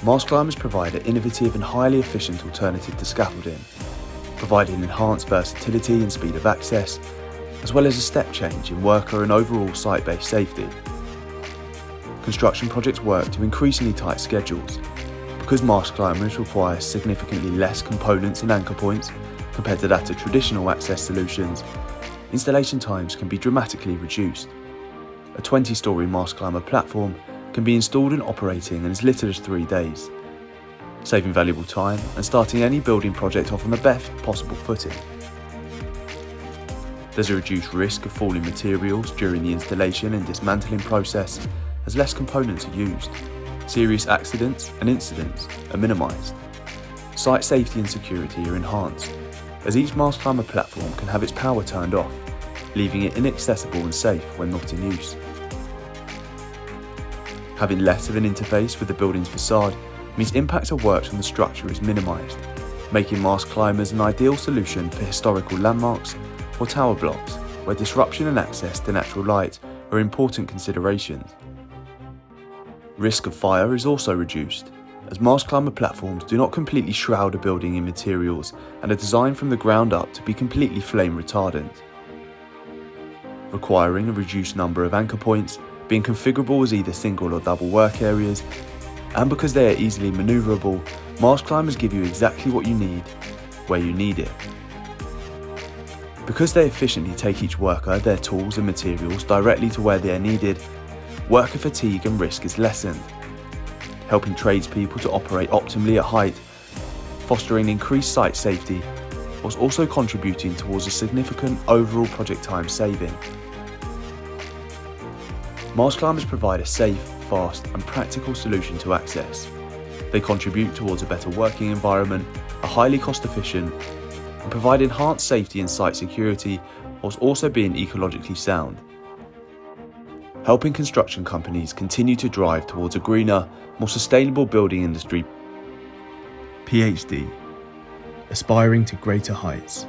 Mast Climbers provide an innovative and highly efficient alternative to scaffolding, providing enhanced versatility and speed of access, as well as a step change in worker and overall site-based safety. Construction projects work to increasingly tight schedules. Because Mast Climbers require significantly less components and anchor points compared to that of traditional access solutions, installation times can be dramatically reduced. A 20-storey Mast Climber platform can be installed and operating in as little as 3 days, saving valuable time and starting any building project off on the best possible footing. There's a reduced risk of falling materials during the installation and dismantling process as less components are used. Serious accidents and incidents are minimised. Site safety and security are enhanced, as each Mast Climber platform can have its power turned off, leaving it inaccessible and safe when not in use. Having less of an interface with the building's facade means impact of works on the structure is minimised, making Mast Climbers an ideal solution for historical landmarks or tower blocks, where disruption and access to natural light are important considerations. Risk of fire is also reduced, as Mast Climber platforms do not completely shroud a building in materials and are designed from the ground up to be completely flame retardant. Requiring a reduced number of anchor points, being configurable as either single or double work areas, and because they are easily manoeuvrable, Mast Climbers give you exactly what you need, where you need it. Because they efficiently take each worker, their tools and materials directly to where they are needed, worker fatigue and risk is lessened, helping tradespeople to operate optimally at height, fostering increased site safety, whilst also contributing towards a significant overall project time saving. Mast Climbers provide a safe, fast and practical solution to access. They contribute towards a better working environment, are highly cost efficient, and provide enhanced safety and site security whilst also being ecologically sound, helping construction companies continue to drive towards a greener, more sustainable building industry. PhD, aspiring to greater heights.